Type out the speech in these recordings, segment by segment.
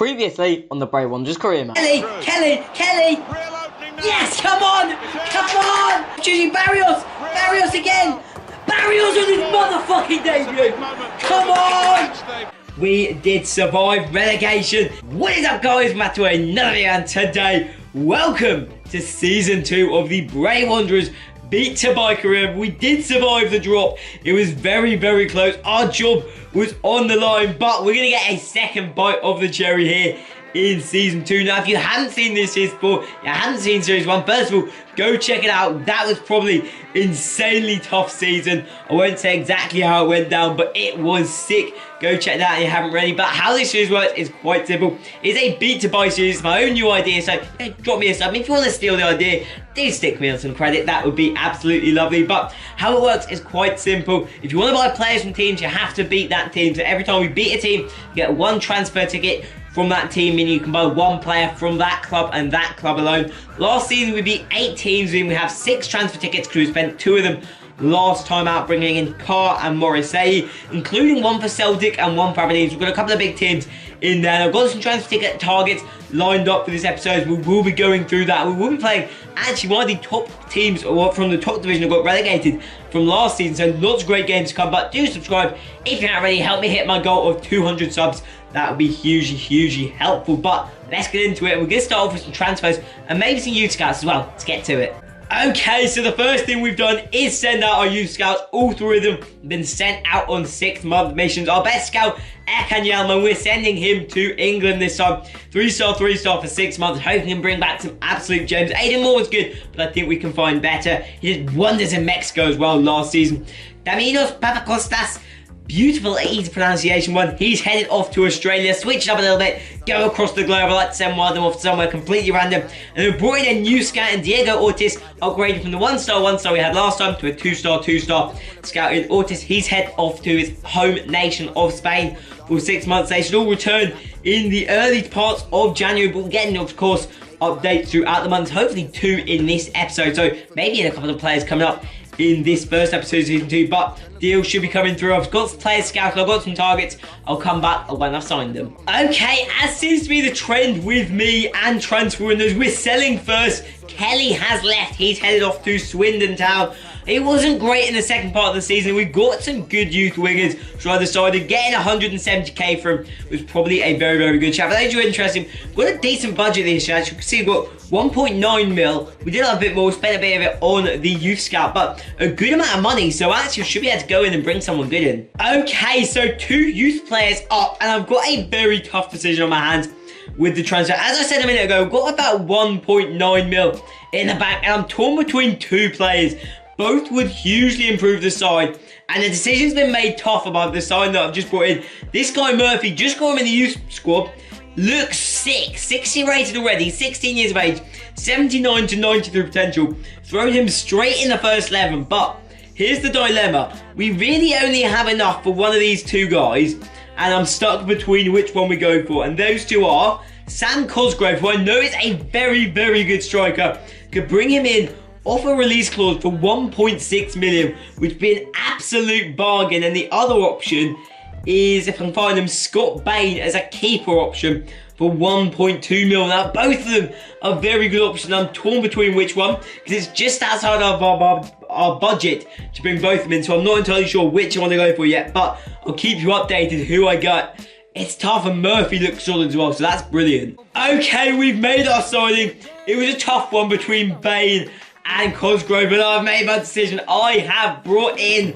Previously on the Bray Wanderers career map. Kelly! Yes, come on! Choosing Barrios again! Barrios on his motherfucking debut! Come on! We did survive relegation. What is up, guys? Matt to another video, and today, welcome to Season 2 of the Bray Wanderers Beat to Buy career. We did survive the drop. It was very, very close. Our job was on the line, but we're going to get a second bite of the cherry here in Season 2. Now, if you haven't seen this series before, you haven't seen Series 1, first of all, go check it out. That was probably insanely tough season. I won't say exactly how it went down, but it was sick. Go check that out if you haven't already. But how this series works is quite simple. It's a beat to buy series. It's my own new idea, so drop me a sub. If you want to steal the idea, do stick me on some credit. That would be absolutely lovely. But how it works is quite simple. If you want to buy players from teams, you have to beat that team. So every time we beat a team, you get one transfer ticket from that team, meaning you can buy one player from that club and that club alone. Last season we beat 8 teams, and we have 6 transfer tickets because we spent 2 of them last time out, bringing in Carr and Morrissey, including 1 for Celtic and 1 for Aberdeen. So we've got a couple of big teams in there. I've got some transfer ticket targets lined up for this episode. We will be going through that. We will be playing actually one of the top teams from the top division that got relegated from last season. So lots of great games to come, but do subscribe if you're not already. Help me hit my goal of 200 subs. That would be hugely helpful. But let's get into it. We're going to start off with some transfers and maybe some youth scouts as well. Let's get to it. Okay, so the first thing we've done is send out our youth scouts. All 3 of them have been sent out on 6-month missions. Our best scout, Erkan Yalman, we're sending him to England this time. 3-star for 6 months, hoping he can bring back some absolute gems. Aiden Moore was good, but I think we can find better. He did wonders in Mexico as well last season. Daminos Papakostas, beautiful, easy pronunciation one. He's headed off to Australia, switch up a little bit, go across the globe. I like to send one of them off somewhere completely random. And we brought in a new scout in Diego Ortiz, upgraded from the 1-star we had last time to a 2-star scout in Ortiz. He's head off to his home nation of Spain for 6 months. They should all return in the early parts of January, but we're getting, of course, updates throughout the month. Hopefully 2 in this episode, so maybe in a couple of players coming up in this first episode of Season 2, but deals should be coming through. I've got some players scouted, I've got some targets. I'll come back when I've signed them. Okay, as seems to be the trend with me and transfer windows, we're selling first. Kelly has left. He's headed off to Swindon Town. It wasn't great in the second part of the season. We got some good youth wingers, so I decided getting 170k for him was probably a very good shout. For those who are interested, we've got a decent budget this year. As you can see, we've got 1.9 mil. We did have a bit more, spent a bit of it on the youth scout, but a good amount of money, so actually we should be able to go in and bring someone good in. Okay, so 2 youth players up, and I've got a very tough decision on my hands with the transfer. As I said a minute ago, I've got about 1.9 mil in the bank, and I'm torn between 2 players. Both would hugely improve the side, and the decision's been made tough about the side that I've just brought in. This guy Murphy, just got him in the youth squad, looks sick. 60 rated already, 16 years of age, 79 to 93 potential. Thrown him straight in the first 11, but here's the dilemma. We really only have enough for one of these 2 guys, and I'm stuck between which one we go for. And those 2 are Sam Cosgrove, who I know is a very good striker. Could bring him in off a release clause for 1.6 million, which would be an absolute bargain. And the other option is, if I can find him, Scott Bain as a keeper option for 1.2 million. Now, both of them are very good options. I'm torn between which one, because it's just outside of our budget to bring both of them in, so I'm not entirely sure which I want to go for yet, but I'll keep you updated who I got. It's tough, and Murphy looks solid as well, so that's brilliant. Okay, we've made our signing. It was a tough one between Bain and Cosgrove, but I've made my decision. I have brought in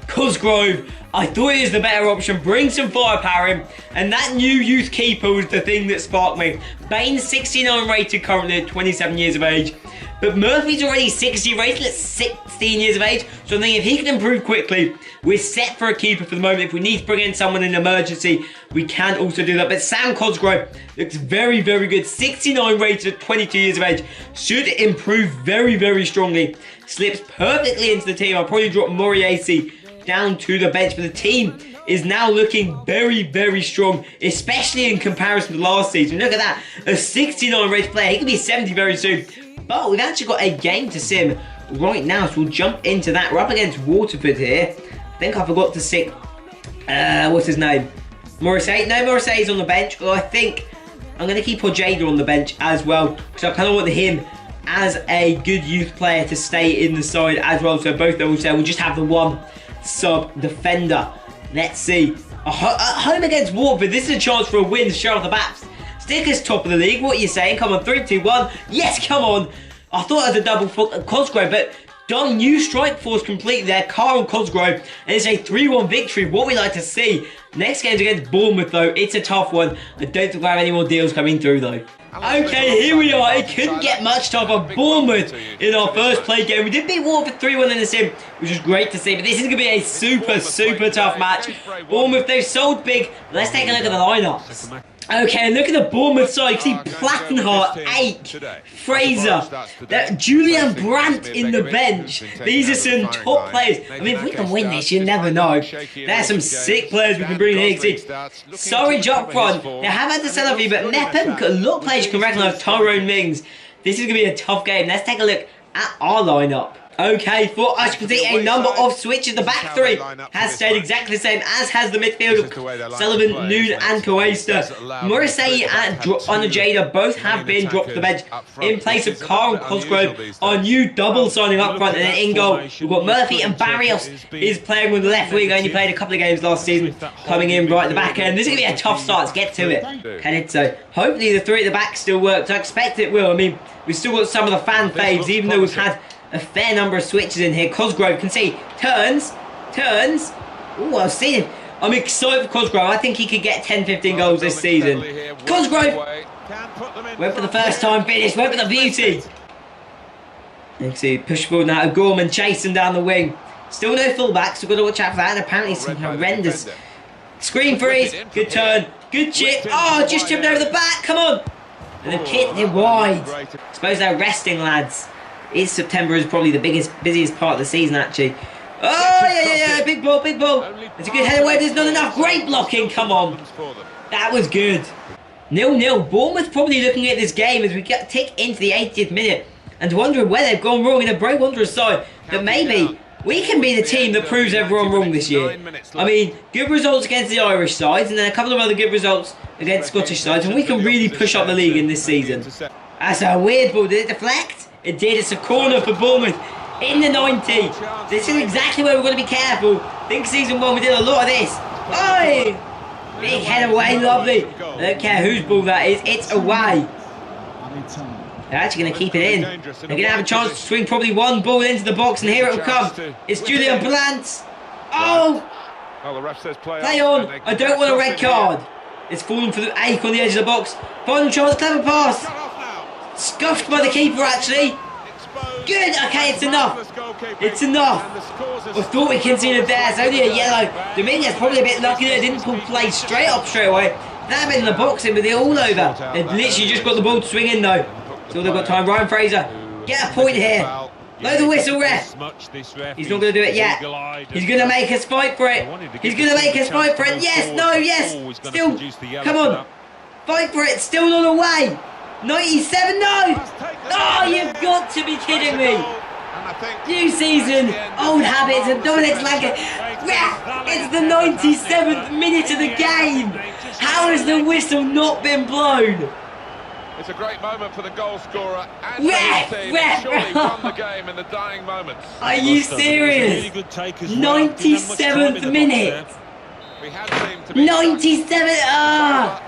Cosgrove. I thought it was the better option. Bring some firepower in, and that new youth keeper was the thing that sparked me. Bain's 69 rated currently at 27 years of age, but Murphy's already 60 rated at 16 years of age, so I think if he can improve quickly, we're set for a keeper for the moment. If we need to bring in someone in emergency, we can also do that. But Sam Cosgrove looks very good. 69 rated at 22 years of age. Should improve very strongly. Slips perfectly into the team. I'll probably drop Morrissey down to the bench, but the team is now looking very strong, especially in comparison to last season. Look at that, a 69 rated player. He could be 70 very soon, but we've actually got a game to sim right now, so we'll jump into that. We're up against Waterford here. I think I forgot to stick, what's his name? Morrissey. No, Morrissey's on the bench. Well, I think I'm going to keep Ojeda on the bench as well, because I kind of want him as a good youth player to stay in the side as well. So both those there. We'll just have the one sub defender. Let's see. At home against Watford. This is a chance for a win to show off the Baps. Stick us top of the league. What are you saying? Come on, 3, 2, 1. Yes, come on. I thought it was a double for Cosgrove, but done new strike force completely there. Carl Cosgrove. And it's a 3-1 victory. What we like to see. Next game's against Bournemouth, though. It's a tough one. I don't think we'll have any more deals coming through, though. Okay, here we are. It couldn't get much tougher. Bournemouth in our first play game. We did beat Watford 3-1 in the sim, which is great to see. But this is going to be a super tough match. Bournemouth, they've sold big. Let's take a look at the lineups. Okay, look at the Bournemouth side. You see Plattenhart, Ake, Fraser, Julian Brandt in the bench. These are some top players. I mean, if we can win this, you never know. There's some sick players we can bring in here. Surridge up front. They have had to sell a few, but Neppen, a lot of players you can recognise. Tyrone Mings. This is going to be a tough game. Let's take a look at our lineup. Okay, for us, you can see a number of switches. The back three has stayed exactly the same, as has the midfield of Sullivan, Noon and Coesta. Morrissey and Ojeda both have been dropped to the bench in place of Carl Cosgrove, our new double signing up front. And then in goal, we've got Murphy, and Barrios is playing with the left wing. Only played a couple of games last season, coming in right at the back end. This is going to be a tough start. Let's get to it. Can so hopefully the three at the back still works. I expect it will. I mean, we've still got some of the fan faves, even though we've had a fair number of switches in here. Cosgrove can see, turns. Oh, I've seen him. I'm excited for Cosgrove. I think he could get 10-15 goals this season. Cosgrove went for the first time finish, went for the beauty. You can see, push forward now. Gorman chasing down the wing. Still no fullbacks, so we've got to watch out for that. And apparently some horrendous screen freeze. Good turn, good chip. Oh, just chipped over the back. Come on. And they've kicked it wide. I suppose they're resting, lads. September is probably the busiest part of the season, actually. Oh, yeah, big ball. It's a good header away, there's not enough. Great blocking, come on. That was good. 0-0. Bournemouth probably looking at this game as we tick into the 80th minute and wondering where they've gone wrong in a Bray Wanderers side. But maybe we can be the team that proves everyone wrong this year. I mean, good results against the Irish sides and then a couple of other good results against Scottish sides, and we can really push up the league in this season. That's a weird ball. Did it deflect? It did. It's a corner for Bournemouth in the 90. This is exactly where we're going to be careful. I think season 1 we did a lot of this. Oi! Big head away, lovely. I don't care whose ball that is. It's away. They're actually going to keep it in. They're going to have a chance to swing probably one ball into the box, and here it will come. It's Julian Brandt. Oh! Play on. I don't want a red card. It's falling for the Ake on the edge of the box. Final chance, clever pass. Scuffed by the keeper, actually. Good. Okay, it's enough. It's enough. I thought we conceded there. It's only a yellow. Dominguez probably a bit lucky that it didn't pull play straight away. That had been in the boxing, but they're all over. They've literally just got the ball to swing in, though. So they've got time. Ryan Fraser, get a point here. Blow the whistle, ref. He's not going to do it yet. He's going to make us fight for it. He's going to make us fight for it. Yes, no, yes. Still, come on. Fight for it. Still not away. 97, no! Oh, you've got to be kidding me! New season, old habits, and Dominic Lanka. It's the 97th minute of the game! How has the whistle not been blown? It's a great moment for the goal scorer. Ref! Won the game in the dying moments. Are you serious? 97th minute! 97,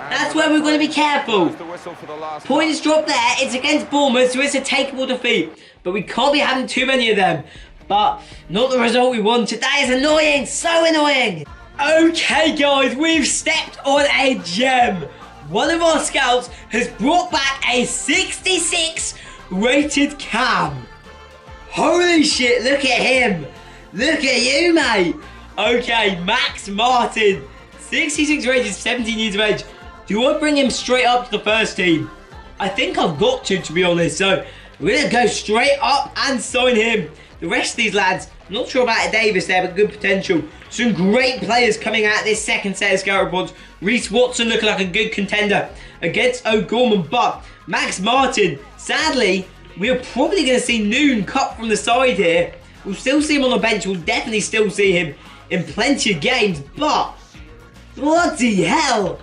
that's where we're going to be careful. Points dropped there. It's against Bournemouth, so it's a takeable defeat. But we can't be having too many of them. But not the result we wanted. That is annoying. So annoying. Okay, guys. We've stepped on a gem. One of our scouts has brought back a 66 rated cam. Holy shit. Look at him. Look at you, mate. Okay, Max Martin. 66 rated, 17 years of age. Do I bring him straight up to the first team? I think I've got to be honest. So we're going to go straight up and sign him. The rest of these lads, I'm not sure about Davis there, but good potential. Some great players coming out this second set of scout reports. Reece Watson looking like a good contender against O'Gorman. But Max Martin, sadly, we are probably going to see Noon cut from the side here. We'll still see him on the bench. We'll definitely still see him in plenty of games. But Bloody hell!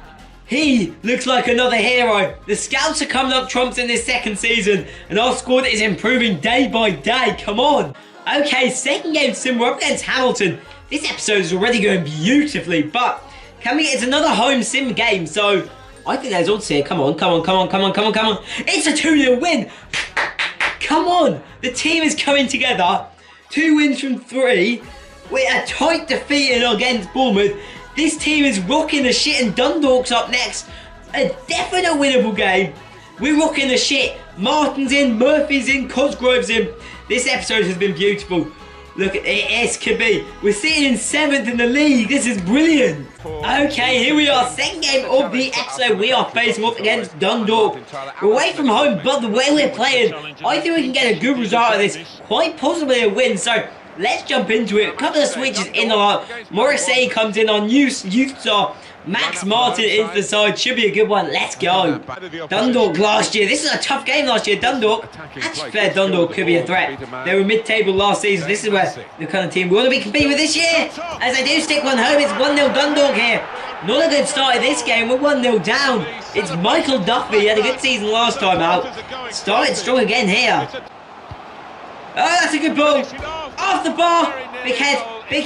He looks like another hero. The scouts are coming up trumps in this second season, and our squad is improving day by day. Come on. Okay, second game sim, we're up against Hamilton. This episode is already going beautifully, but can we get into another home sim game? So I think there's odds here. Come on. It's a 2-0 win. Come on. The team is coming together. 2 wins from 3. With a tight defeat against Bournemouth. This team is rocking the shit, and Dundalk's up next. A definite winnable game. We're rocking the shit. Martin's in, Murphy's in, Cosgrove's in. This episode has been beautiful. Look at it, this could be. We're sitting in 7th in the league. This is brilliant. Okay, here we are. Second game of the episode. We are facing off against Dundalk. We're away from home, but the way we're playing, I think we can get a good result out of this. Quite possibly a win. So let's jump into it. A couple of switches in the line. Rossi comes in on youth star. Max Martin into the side. Should be a good one. Let's go. Dundalk last year. This is a tough game last year. Dundalk. Actually, fair, Dundalk could be a threat. They were mid-table last season. This is where the kind of team we want to be competing with this year. As they do stick one home, it's 1-0 Dundalk here. Not a good start of this game. We're 1-0 down. It's Michael Duffy. He had a good season last time out. Started strong again here. Oh, that's a good ball. Off the bar. Big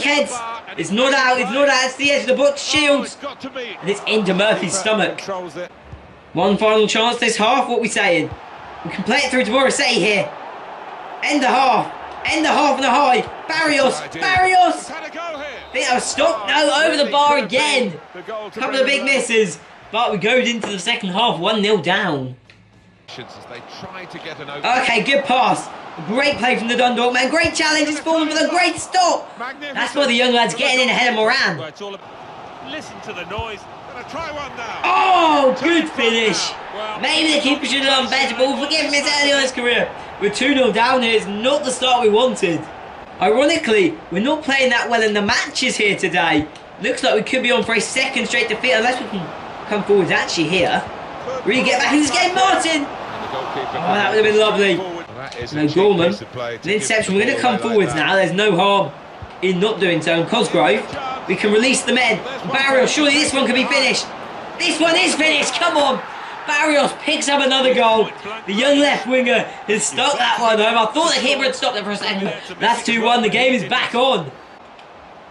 heads. It's not out, it's the edge of the box, Shields. And it's into Murphy's stomach. One final chance this half, what are we saying? We can play it through to Rossi here. End the half and a high. Barrios. I think that was stopped, no, over the bar again. Couple of big misses, but we go into the second half, 1-0 down. Okay, good pass. Great play from the Dundalk man. Great challenge. It's fallen with a great stop. That's why the young lad's getting in ahead of Moran. Listen to the noise. Oh, good finish. Maybe the keeper should have done better, but we'll forgive him. It's early on his career. We're 2-0 down here. It's not the start we wanted. Ironically, we're not playing that well in the matches here today. Looks like we could be on for a second straight defeat unless we can come forward actually here. Really get back in this game, Martin. Oh, that would have been lovely. No, Gorman. The interception. We're going to come forwards now. There's no harm in not doing so. And Cosgrove, we can release the men. Barrios, surely this one can be finished. This one is finished. Come on. Barrios picks up another goal. The young left winger has stuck that one home. I thought the keeper had stopped it for a second. That's 2-1. The game is back on.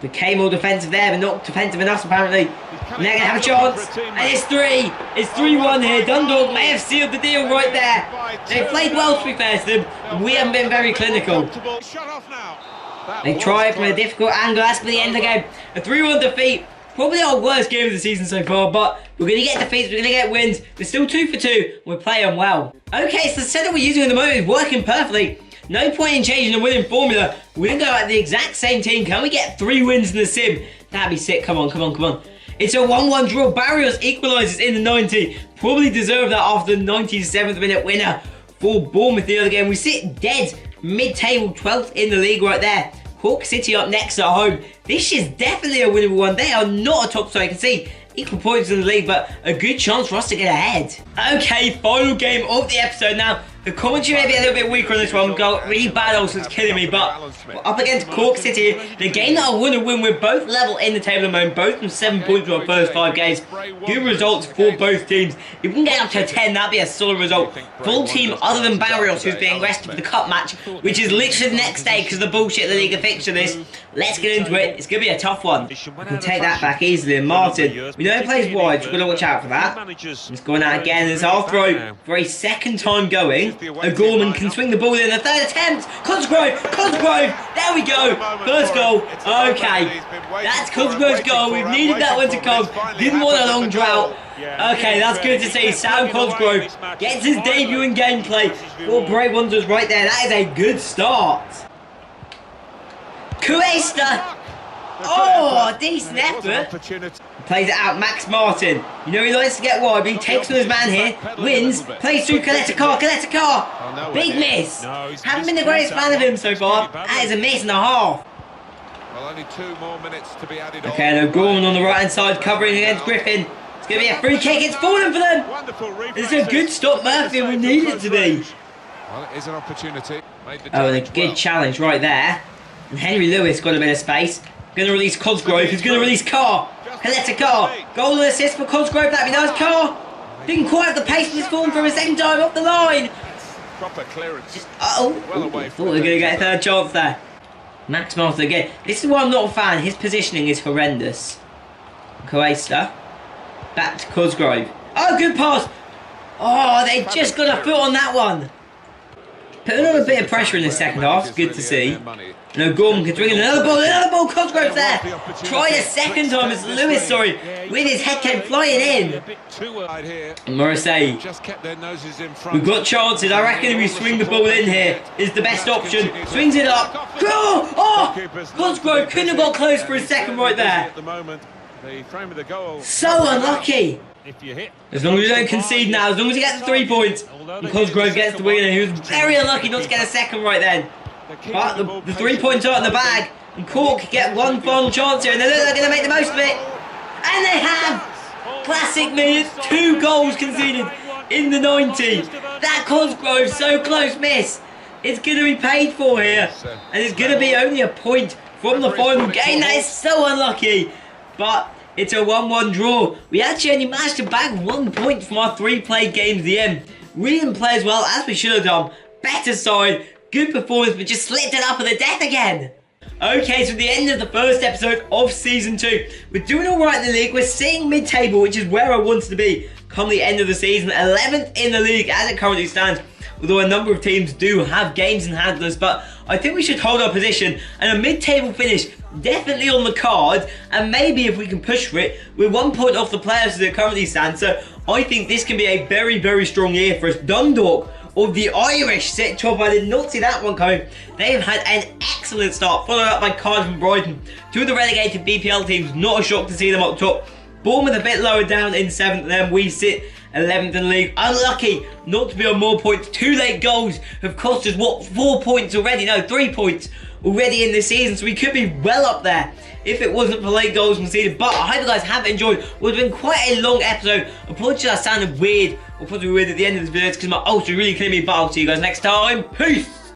Became more defensive there, but not defensive enough apparently. And they're going to have a chance. And it's 3. It's 3-1 here. Dundalk may have sealed the deal right there. They played well, to be fair to them. We haven't been very clinical. They try it from a difficult angle. That's for the end of the game. A 3-1 defeat. Probably our worst game of the season so far, but we're going to get defeats, we're going to get wins. We're still 2 for 2. We're playing well. Okay, so the setup we're using at the moment is working perfectly. No point in changing the winning formula. We're going to go at the exact same team. Can we get 3 wins in the sim? That'd be sick. Come on. It's a 1-1 draw. Barrios equalises in the 90. Probably deserved that after the 97th minute winner for Bournemouth the other game. We sit dead mid-table, 12th in the league right there. Hawk City up next at home. This is definitely a winnable one. They are not a top side. You can see equal points in the league, but a good chance for us to get ahead. Okay, final game of the episode now. The commentary may be a little bit weaker on this one. We've got really bad also, it's killing me, but we're up against Cork City. The game that I want to win, we're both level in the table at the moment, both from 7 points in our first 5 games. Good results for both teams. If we can get up to 10, that'd be a solid result. Full team other than Barrios, who's being rested for the cup match, which is literally the next day because of the bullshit the league have fixed to this. Let's get into it. It's going to be a tough one. We can take that back easily. And Martin, we know he plays wide, so we've got to watch out for that. He's going out again. There's half throw for a second time going. O'Gorman can swing the ball in the 3rd attempt. Cosgrove, there we go. First goal. Okay, that's Cosgrove's goal. We've needed that one to come. Didn't want a long drought. Okay, that's good to see. Sam Cosgrove gets his debut in gameplay for Bray Wanderers right there. That is a good start. Cuesta. Oh, decent effort. Plays it out, Max Martin. You know he likes to get wide, but he takes on his man here. Wins, plays through Kaleta. Big miss. Haven't been the greatest fan of him so far. That is a miss and a half. Well, only 2 more minutes to be added on. Okay, and O'Gorman on the right hand side covering against Griffin. It's going to be a free kick. It's fallen for them. It's a good stop, Murphy. We need it to be. Well, it is an opportunity. Oh, and a good challenge right there. And Henry Lewis got a bit of space. Going to release Cosgrove, who's going to release Carr. Car. Goal and assist for Cosgrove. That'd be nice. Car. Didn't quite have the pace of this form for a second time off the line. Proper clearance. Thought we were going to get a third chance there. Max Martha again. This is why I'm not a fan. His positioning is horrendous. Cuesta. Back to Cosgrove. Oh, good pass. Oh, they just got a foot on that one. Putting on a bit of pressure in the second half. It's good to see. No, Gorman can bring in another ball. Cosgrove's there. Try a second time as Lewis, with his head came flying in. And Morrissey. We've got chances. I reckon if we swing the ball in here, is the best option. Swings it up. Oh! Cosgrove couldn't have got close for a second right there. So unlucky. As long as we don't concede now, as long as we get the 3 points, and Cosgrove gets the win, and he was very unlucky not to get a second right then. But the 3 points are in the bag, and Cork get one final chance here, and they're going to make the most of it. And they have! Classic me, it's 2 goals conceded in the 90. That Cosgrove so close miss. It's going to be paid for here, and it's going to be only a point from the final game. That is so unlucky. But it's a 1-1 draw. We actually only managed to bag 1 point from our 3 played games at the end. We didn't play as well as we should have done. Better side, good performance, but just slipped it up at the death again. Okay, so the end of the first episode of Season 2. We're doing alright in the league. We're sitting mid-table, which is where I wanted to be come the end of the season. 11th in the league as it currently stands. Although a number of teams do have games in hand us, but I think we should hold our position, and a mid-table finish definitely on the card, and maybe if we can push for it, we're 1 point off the players as it currently stands, so I think this can be a very, very strong year for us. Dundalk of the Irish sit top. I did not see that one coming. They have had an excellent start, followed up by Cardiff and Brighton. 2 of the relegated BPL teams, not a shock to see them up top. Bournemouth a bit lower down in 7th, and then we sit 11th in the league. Unlucky not to be on more points. 2 late goals have cost us, what, 4 points already? No, 3 points already in this season, so we could be well up there if it wasn't for late goals conceded. But I hope you guys have enjoyed what's been quite a long episode. Apologies I sounded weird, or possibly weird at the end of this video, because my ulcer really cleared me, but I'll see you guys next time. Peace!